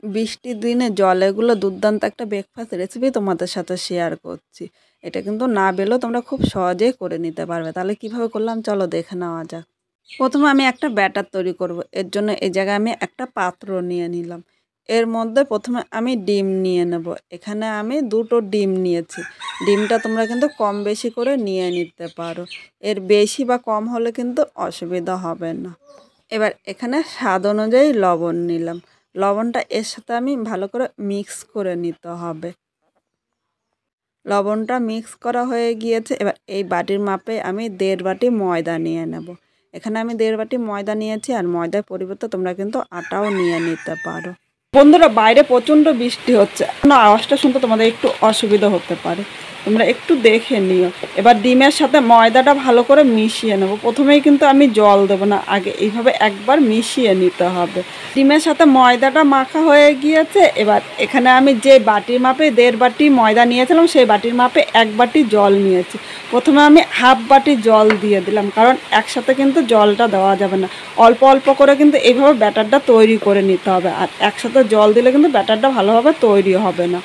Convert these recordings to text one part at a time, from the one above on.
বৃষ্টির দিনে জলেগুলো দুর্দান্ত একটা ব্রেকফাস্ট রেসিপি তোমাদের সাথে শেয়ার করছি। এটা কিন্তু না বেলেও তোমরা খুব সহজেই করে নিতে পারবে। তাহলে কিভাবে করলাম চলো দেখে নেওয়া যাক। প্রথমে আমি একটা ব্যাটার তৈরি করব। এর জন্য এই জায়গায় আমি একটা পাত্র নিয়ে নিলাম। এর মধ্যে প্রথমে আমি ডিম নিয়ে নেব। এখানে আমি 2টো ডিম নিয়েছি। ডিমটা তোমরা কিন্তু কম বেশি করে নিয়ে নিতে পারো। এর বেশি বা কম হলে কিন্তু অসুবিধা হবে না। এবার এখানে স্বাদ অনুযায়ী লবণ নিলাম। লবণটা এর সাথে আমি ভালো করে মিক্স করে নিতে হবে। লবণটা মিক্স করা হয়ে গিয়েছে। এবার এই বাটির মাপে আমি 1.5 বাটি ময়দা নিয়ে নেব। এখানে আমি 1.5 বাটি ময়দা নিয়েছি, আর ময়দার পরিবর্তে তোমরা কিন্তু আটাও নিয়ে নিতে পারো। বন্ধুরা, বাইরে প্রচণ্ড বৃষ্টি হচ্ছে, আওয়াজটা শুনতে তোমাদের একটু অসুবিধা হতে পারে, তোমরা একটু দেখে নিও। এবার ডিমের সাথে ময়দাটা ভালো করে মিশিয়ে নেব। প্রথমেই কিন্তু আমি জল দেবো না, আগে এইভাবে একবার মিশিয়ে নিতে হবে। ডিমের সাথে ময়দাটা মাখা হয়ে গিয়েছে। এবার এখানে আমি যে বাটির মাপে 1.5 বাটি ময়দা নিয়েছিলাম, সেই বাটির মাপে 1 বাটি জল নিয়েছি। প্রথমে আমি হাফ বাটি জল দিয়ে দিলাম, কারণ একসাথে কিন্তু জলটা দেওয়া যাবে না। অল্প অল্প করে কিন্তু এইভাবে ব্যাটারটা তৈরি করে নিতে হবে, আর একসাথে জল দিলে কিন্তু ব্যাটারটা ভালোভাবে তৈরি হবে না।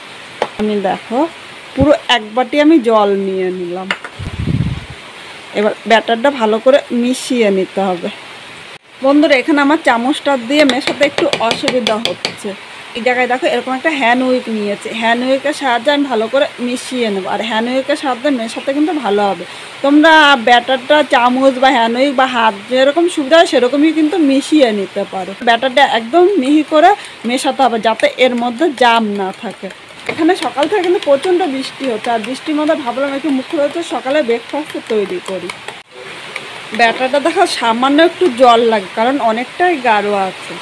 আমি দেখো পুরো 1 বাটি আমি জল নিয়ে নিলাম। এবার ব্যাটারটা ভালো করে মিশিয়ে নিতে হবে। বন্ধুরা, এখানে আমার চামচটা দিয়ে মেশাতে একটু অসুবিধা হচ্ছে। এই জায়গায় দেখো এরকম একটা হ্যান্ড উইক নিয়েছে। হ্যান্ড উইকের সাহায্যে আমি ভালো করে মিশিয়ে নেবো, আর হ্যান্ড উইকের সাহায্যে মেশাতে কিন্তু ভালো হবে। তোমরা ব্যাটারটা চামচ বা হ্যান্ড উইক বা হাত যেরকম সুবিধা হয় সেরকমই কিন্তু মিশিয়ে নিতে পারো। ব্যাটারটা একদম মিহি করে মেশাতে হবে, যাতে এর মধ্যে জাম না থাকে। এখানে সকাল থেকে কিন্তু প্রচণ্ড বৃষ্টি হচ্ছে, আর বৃষ্টির মধ্যে ভাবলাম একটু মুখ হচ্ছে সকালে ব্রেকফাস্ট তৈরি করি। ব্যাটারটা দেখো সামান্য একটু জল লাগে, কারণ অনেকটাই গাঢ় আছে।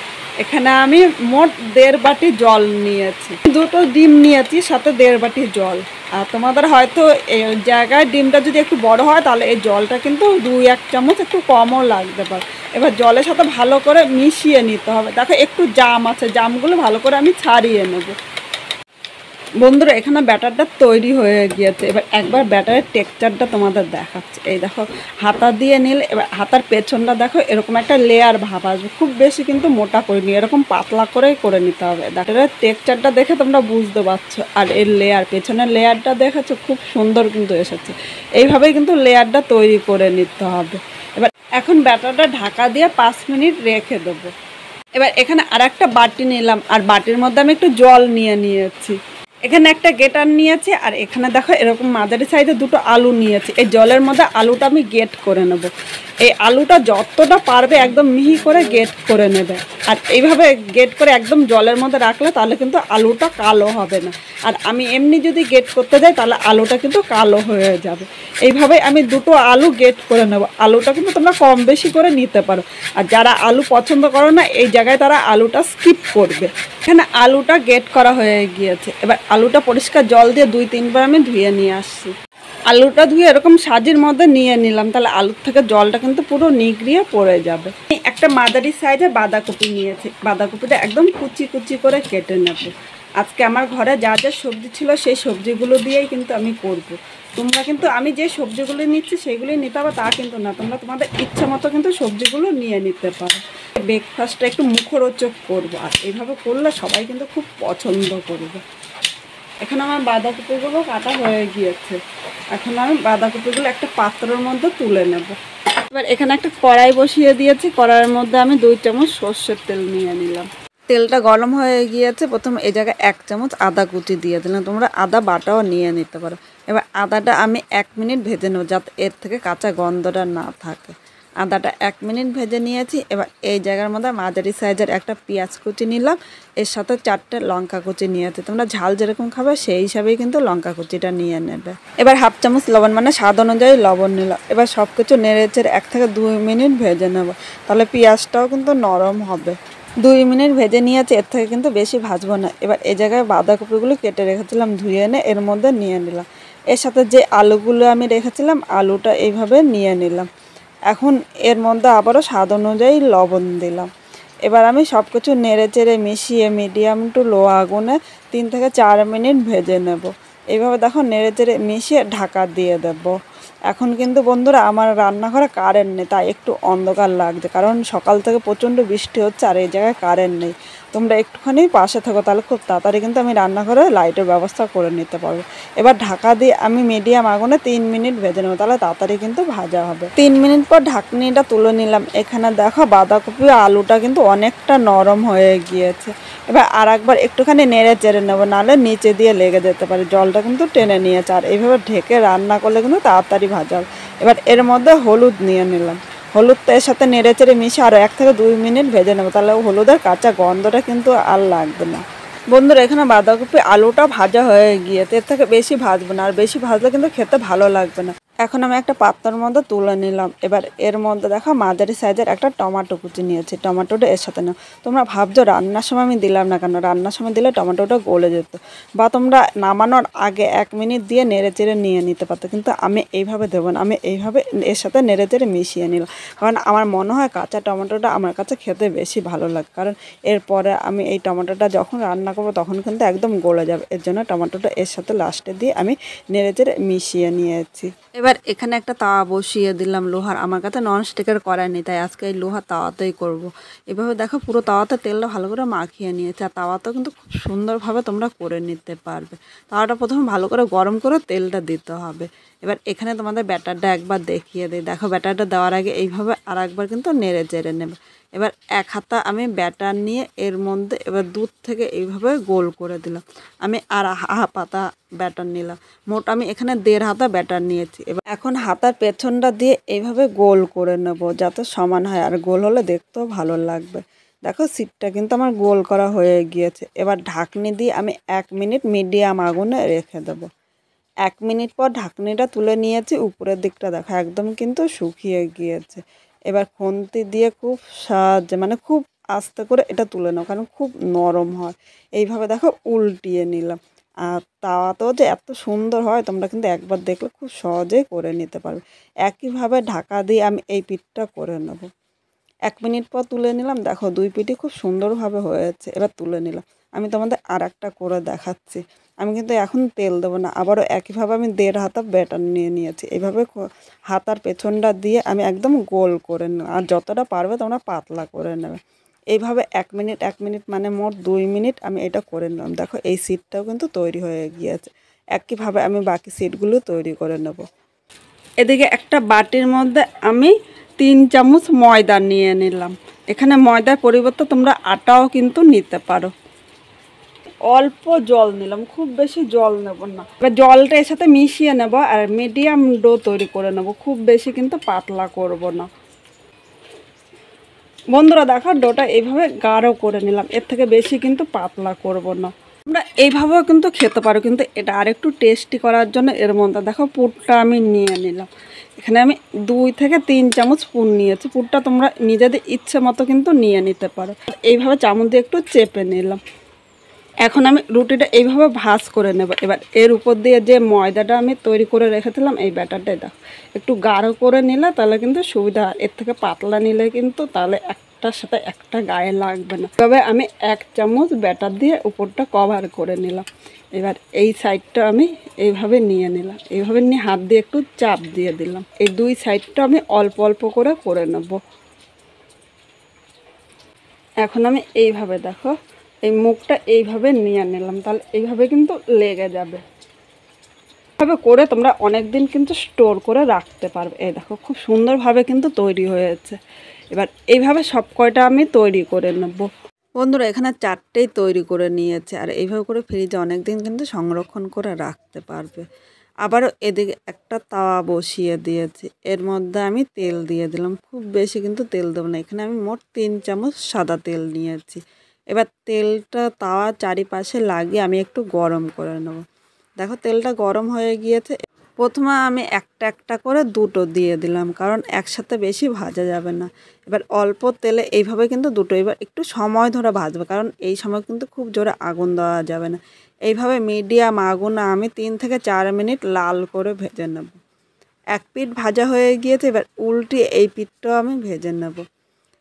এখানে আমি মোট 1.5 বাটি জল নিয়েছি। 2টো ডিম নিয়েছি, সাথে 1.5 বাটি জল। আর তোমাদের হয়তো এই জায়গায় ডিমটা যদি একটু বড় হয়, তাহলে এই জলটা কিন্তু 2-1 চামচ একটু কমও লাগতে পারে। এবার জলের সাথে ভালো করে মিশিয়ে নিতে হবে। দেখো একটু জাম আছে, জামগুলো ভালো করে আমি ছাড়িয়ে নেব। বন্ধুরা, এখানে ব্যাটারটা তৈরি হয়ে গিয়েছে। এবার একবার ব্যাটারের টেক্সচারটা তোমাদের দেখাচ্ছে। এই দেখো হাতা দিয়ে নিলে, এবার হাতার পেছনটা দেখো এরকম একটা লেয়ার ভাব আসবে। খুব বেশি কিন্তু মোটা করে নিয়ে এরকম পাতলা করেই করে নিতে হবে। ব্যাটারের টেক্সচারটা দেখে তোমরা বুঝতে পারছো, আর এর লেয়ার, পেছনের লেয়ারটা দেখেছো খুব সুন্দর কিন্তু এসেছে। এইভাবেই কিন্তু লেয়ারটা তৈরি করে নিতে হবে। এবার এখন ব্যাটারটা ঢাকা দিয়ে 5 মিনিট রেখে দেবো। এবার এখানে আর একটা বাটি নিলাম, আর বাটির মধ্যে আমি একটু জল নিয়েছি। এখানে একটা গেটার নিয়েছি, আর এখানে দেখো এরকম মাঝারি সাইজে 2টো আলু নিয়েছি। এই জলের মধ্যে আলুটা আমি গেট করে নেব। এই আলুটা যতটা পারবে একদম মিহি করে গেট করে নেবে, আর এইভাবে গেট করে একদম জলের মধ্যে রাখলে তাহলে কিন্তু আলুটা কালো হবে না। আর আমি এমনি যদি গেট করতে যাই তাহলে আলুটা কিন্তু কালো হয়ে যাবে। এইভাবে আমি 2টো আলু গেট করে নেব। আলুটা কিন্তু তোমরা কম বেশি করে নিতে পারো, আর যারা আলু পছন্দ করো না এই জায়গায় তারা আলুটা স্কিপ করবে। এখানে আলুটা গেট করা হয়ে গিয়েছে। এবার আলুটা পরিষ্কার জল দিয়ে 2-3 বার আমি ধুয়ে নিয়ে আসছি। আলুটা ধুয়ে এরকম সাজির মধ্যে নিয়ে নিলাম, তাহলে আলুর থেকে জলটা কিন্তু পুরো নিগড়িয়ে পড়ে যাবে। একটা মাঝারি সাইজে বাঁধাকপি নিয়েছি। বাঁধাকপিটা একদম কুচি কুচি করে কেটে নেব। আজকে আমার ঘরে যা যা সবজি ছিল সেই সবজিগুলো দিয়েই কিন্তু আমি করব। তোমরা কিন্তু আমি যে সবজিগুলো নিচ্ছি সেইগুলি নিতে হবে তা কিন্তু না, তোমরা তোমাদের ইচ্ছা মতো কিন্তু সবজিগুলো নিয়ে নিতে পারো। ব্রেকফাস্টটা একটু মুখরোচক করবো, আর এইভাবে করলে সবাই কিন্তু খুব পছন্দ করবে। এখন আমার বাঁধাকপিগুলো কাটা হয়ে গিয়েছে। এখন আমি বাঁধাকপিগুলো একটা পাত্রের মধ্যে তুলে নেব। এবার এখানে একটা কড়াই বসিয়ে দিয়েছি। কড়াইয়ের মধ্যে আমি 2 চামচ সর্ষের তেল নিয়ে নিলাম। তেলটা গরম হয়ে গিয়েছে। প্রথমে এই জায়গায় 1 চামচ আদা কুচি দিয়ে দিলাম। তোমরা আদা বাটাও নিয়ে নিতে পারো। এবার আদাটা আমি 1 মিনিট ভেজে নেব, যাতে এর থেকে কাঁচা গন্ধটা না থাকে। আদাটা 1 মিনিট ভেজে নিয়েছি। এবার এই জায়গার মধ্যে মাঝারি সাইজের একটা পেঁয়াজ কুচি নিলাম, এর সাথে 4টে লঙ্কা কুচি নিয়েছি। তোমরা ঝাল যেরকম খাবে সেই হিসাবেই কিন্তু লঙ্কা কুচিটা নিয়ে নেবে। এবার হাফ চামচ লবণ, মানে স্বাদ অনুযায়ী লবণ নিলাম। এবার সব কিছু নেড়েচেড়ে 1 থেকে 2 মিনিট ভেজে নেব, তাহলে পেঁয়াজটাও কিন্তু নরম হবে। 2 মিনিট ভেজে নিয়েছি, এর থেকে কিন্তু বেশি ভাজবো না। এবার এই জায়গায় বাঁধাকপিগুলো কেটে রেখেছিলাম ধুয়ে এনে এর মধ্যে নিয়ে নিলাম। এর সাথে যে আলুগুলো আমি রেখেছিলাম আলুটা এইভাবে নিয়ে নিলাম। এখন এর মধ্যে আবারও স্বাদ অনুযায়ী লবণ দিলাম। এবার আমি সব কিছু নেড়ে চেড়ে মিশিয়ে মিডিয়াম টু লো আগুনে 3 থেকে 4 মিনিট ভেজে নেব। এইভাবে দেখো নেড়ে চেড়ে মিশিয়ে ঢাকা দিয়ে দেব। এখন কিন্তু বন্ধুরা আমার রান্নাঘরে কারেন্ট নেই, তাই একটু অন্ধকার লাগছে, কারণ সকাল থেকে প্রচণ্ড বৃষ্টি হচ্ছে আর এই জায়গায় কারেন্ট নেই। তোমরা একটুখানি পাশে থাকো, তাহলে খুব তাড়াতাড়ি কিন্তু আমি রান্নাঘরে লাইটের ব্যবস্থা করে নিতে পারবো। এবার ঢাকা দিয়ে আমি মিডিয়াম আগুনে 3 মিনিট ভেজে নেবো, তাহলে তাড়াতাড়ি কিন্তু ভাজা হবে। 3 মিনিট পর ঢাকনিটা তুলে নিলাম। এখানে দেখো বাঁধাকপি আলুটা কিন্তু অনেকটা নরম হয়ে গিয়েছে। এবার আর একবার একটুখানি নেড়ে চেড়ে নেবো, নাহলে নিচে দিয়ে লেগে যেতে পারে। জলটা কিন্তু টেনে নিয়েছে, আর এইভাবে ঢেকে রান্না করলে কিন্তু তাড়াতাড়ি ভাজা হবে। এবার এর মধ্যে হলুদ নিয়ে নিলাম। হলুদটা এর সাথে নেড়ে চেড়ে মিশিয়ে আরও 1 থেকে 2 মিনিট ভেজে নেবো, তাহলে হলুদের কাঁচা গন্ধটা কিন্তু আর লাগবে না। বন্ধুরা এখানে বাঁধাকপি আলুটা ভাজা হয়ে গিয়েছে, এর থেকে বেশি ভাজবো না, আর বেশি ভাজলে কিন্তু খেতে ভালো লাগবে না। এখন আমি একটা পাত্রের মধ্যে তুলে নিলাম। এবার এর মধ্যে দেখো মাঝারি সাইজের একটা টমেটো কুচি নিয়েছি, টমেটোটা এর সাথে নাও। তোমরা ভাবছো রান্নার সময় আমি দিলাম না কেন, রান্নার সময় দিলে টমেটোটা গলে যেত, বা তোমরা নামানোর আগে 1 মিনিট দিয়ে নেড়ে চেড়ে নিয়ে নিতে পারতো, কিন্তু আমি এইভাবে দেবো না, আমি এইভাবে এর সাথে নেড়ে চেড়ে মিশিয়ে নিলাম। কারণ আমার মনে হয় কাঁচা টমেটোটা আমার কাছে খেতে বেশি ভালো লাগে, কারণ এরপরে আমি এই টমেটোটা যখন রান্না করবো তখন কিন্তু একদম গলে যাবে। এর জন্য টমেটোটা এর সাথে লাস্টে দিয়ে আমি নেড়ে চেড়ে মিশিয়ে নিয়েছি। এবার এখানে একটা তাওয়া বসিয়ে দিলাম লোহার, আমার কাছে ননস্টিকের কড়াই নেই, তাই আজকে এই লোহার তাওয়াতেই করব। এভাবে দেখো পুরো তাওয়াতে তেলটা ভালো করে মাখিয়ে নিয়েছে, আর তাওয়াতেও কিন্তু খুব সুন্দরভাবে তোমরা করে নিতে পারবে। তাওয়াটা প্রথমে ভালো করে গরম করে তেলটা দিতে হবে। এবার এখানে তোমাদের ব্যাটারটা একবার দেখিয়ে দিই। দেখো ব্যাটারটা দেওয়ার আগে এইভাবে আর একবার কিন্তু নেড়ে চেড়ে নেবে। এবার 1 হাতা আমি ব্যাটার নিয়ে এর মধ্যে এবার দুধ থেকে এইভাবে গোল করে দিলাম। আমি আর হাফ হাতা ব্যাটার নিলাম, মোট আমি এখানে 1.5 হাতা ব্যাটার নিয়েছি। এবার এখন হাতার পেছনটা দিয়ে এইভাবে গোল করে নেব, যাতে সমান হয়, আর গোল হলে দেখতেও ভালো লাগবে। দেখো সিটটা কিন্তু আমার গোল করা হয়ে গিয়েছে। এবার ঢাকনি দিয়ে আমি 1 মিনিট মিডিয়াম আগুনে রেখে দেবো। 1 মিনিট পর ঢাকনিটা তুলে নিয়েছি, উপরের দিকটা দেখো একদম কিন্তু শুকিয়ে গিয়েছে। এবার খুন্তি দিয়ে খুব সাহায্যে মানে খুব আস্তে করে এটা তুলে নাও, কারণ খুব নরম হয়। এইভাবে দেখো উল্টিয়ে নিলাম। আর তাওয়াতেও যে এত সুন্দর হয় তোমরা কিন্তু একবার দেখলে খুব সহজেই করে নিতে পারবে। একইভাবে ঢাকা দিয়ে আমি এই পিঠটা করে নেব। 1 মিনিট পর তুলে নিলাম। দেখো 2 পিঠই খুব সুন্দরভাবে হয়েছে। এবার তুলে নিলাম। আমি তোমাদের আর একটা করে দেখাচ্ছি। আমি কিন্তু এখন তেল দেবো না, আবারও একইভাবে আমি 1.5 হাতা ব্যাটার নিয়ে নিয়েছি। এইভাবে হাতার পেছনটা দিয়ে আমি একদম গোল করে নেব, আর যতটা পারবে তোমরা পাতলা করে নেবে। এইভাবে 1 মিনিট 1 মিনিট মানে মোট 2 মিনিট আমি এটা করে নিলাম। দেখো এই সিটটাও কিন্তু তৈরি হয়ে গিয়েছে। একইভাবে আমি বাকি সিটগুলো তৈরি করে নেব। এদিকে একটা বাটির মধ্যে আমি 3 চামচ ময়দা নিয়ে নিলাম। এখানে ময়দার পরিবর্তে তোমরা আটাও কিন্তু নিতে পারো। অল্প জল নিলাম, খুব বেশি জল নেব না। এবার জলটা এর সাথে মিশিয়ে নেব, আর মিডিয়াম ডো তৈরি করে নেব, খুব বেশি কিন্তু পাতলা করব না। বন্ধুরা দেখো ডোটা এইভাবে গাঢ় করে নিলাম, এর থেকে বেশি কিন্তু পাতলা করব না। তোমরা এইভাবেও কিন্তু খেতে পারো, কিন্তু এটা আরেকটু টেস্টি করার জন্য এর মধ্যে দেখো পুরটা আমি নিয়ে নিলাম। এখানে আমি 2 থেকে 3 চামচ পুর নিয়েছি। পুরটা তোমরা নিজেদের ইচ্ছে মতো কিন্তু নিয়ে নিতে পারো। এইভাবে চামচ দিয়ে একটু চেপে নিলাম। এখন আমি রুটিটা এইভাবে ভাঁজ করে নেব। এবার এর উপর দিয়ে যে ময়দাটা আমি তৈরি করে রেখেছিলাম এই ব্যাটারটাই দাও একটু গাঢ় করে নিলে তাহলে কিন্তু সুবিধা হয়। এর থেকে পাতলা নিলে কিন্তু তাহলে একটার সাথে একটা গায়ে লাগবে না। তবে আমি 1 চামচ ব্যাটার দিয়ে উপরটা কভার করে নিলাম। এবার এই সাইডটা আমি এইভাবে নিয়ে নিলাম। এইভাবে নিয়ে হাত দিয়ে একটু চাপ দিয়ে দিলাম। এই 2 সাইডটা আমি অল্প অল্প করে নেব। এখন আমি এইভাবে দেখো এই মুখটা এইভাবে নিয়ে নিলাম, তাহলে এইভাবে কিন্তু লেগে যাবে। এইভাবে করে তোমরা অনেক দিন কিন্তু স্টোর করে রাখতে পারবে। এই দেখো খুব সুন্দরভাবে কিন্তু তৈরি হয়েছে। এবার এইভাবে সব কয়টা আমি তৈরি করে নেব। বন্ধুরা এখানে 4টেই তৈরি করে নিয়েছে, আর এইভাবে করে ফ্রিজে অনেক দিন কিন্তু সংরক্ষণ করে রাখতে পারবে। আবারও এদিকে একটা তাওয়া বসিয়ে দিয়েছি, এর মধ্যে আমি তেল দিয়ে দিলাম। খুব বেশি কিন্তু তেল দেবো না, এখানে আমি মোট 3 চামচ সাদা তেল নিয়েছি। এবার তেলটা তাওয়ার চারিপাশে লাগিয়ে আমি একটু গরম করে নেব। দেখো তেলটা গরম হয়ে গিয়েছে। প্রথমে আমি একটা একটা করে দুটো দিয়ে দিলাম, কারণ একসাথে বেশি ভাজা যাবে না। এবার অল্প তেলে এইভাবে কিন্তু দুটো, এবার একটু সময় ধরে ভাজবে, কারণ এই সময় কিন্তু খুব জোরে আগুন দেওয়া যাবে না। এইভাবে মিডিয়াম আগুনে আমি 3 থেকে 4 মিনিট লাল করে ভেজে নেব। 1 পিঠ ভাজা হয়ে গিয়েছে, এবার উল্টিয়ে এই পিঠটাও আমি ভেজে নেব।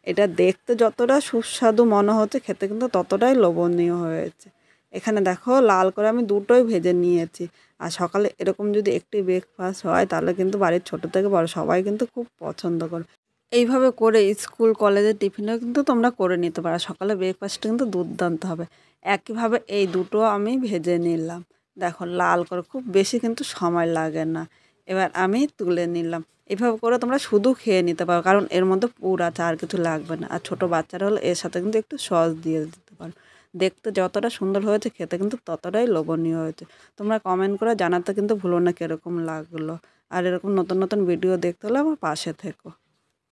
এটা দেখতে যতটা সুস্বাদু মনে হচ্ছে, খেতে কিন্তু ততটাই লোভনীয় হয়েছে। এখানে দেখো লাল করে আমি দুটোই ভেজে নিয়েছি। আর সকালে এরকম যদি একটি ব্রেকফাস্ট হয় তাহলে কিন্তু বাড়ির ছোট থেকে বড় সবাই কিন্তু খুব পছন্দ করে। এইভাবে করে স্কুল কলেজের টিফিনেও কিন্তু তোমরা করে নিতে পারো। সকালে ব্রেকফাস্টটা কিন্তু দুর্দান্ত হবে। একইভাবে এই দুটো আমি ভেজে নিলাম। দেখো লাল করে, খুব বেশি কিন্তু সময় লাগে না। এবার আমি তুলে নিলাম। এভাবে করে তোমরা শুধু খেয়ে নিতে পারো, কারণ এর মধ্যে পুর আছে, আর কিছু লাগবে না। আর ছোটো বাচ্চারা হলে এর সাথে কিন্তু একটু সস দিয়ে দিতে পারো। দেখতে যতটা সুন্দর হয়েছে খেতে কিন্তু ততটাই লোভনীয় হয়েছে। তোমরা কমেন্ট করে জানাতে কিন্তু ভুলো না কীরকম লাগলো। আর এরকম নতুন নতুন ভিডিও দেখতে হলে আমার পাশে থেকো।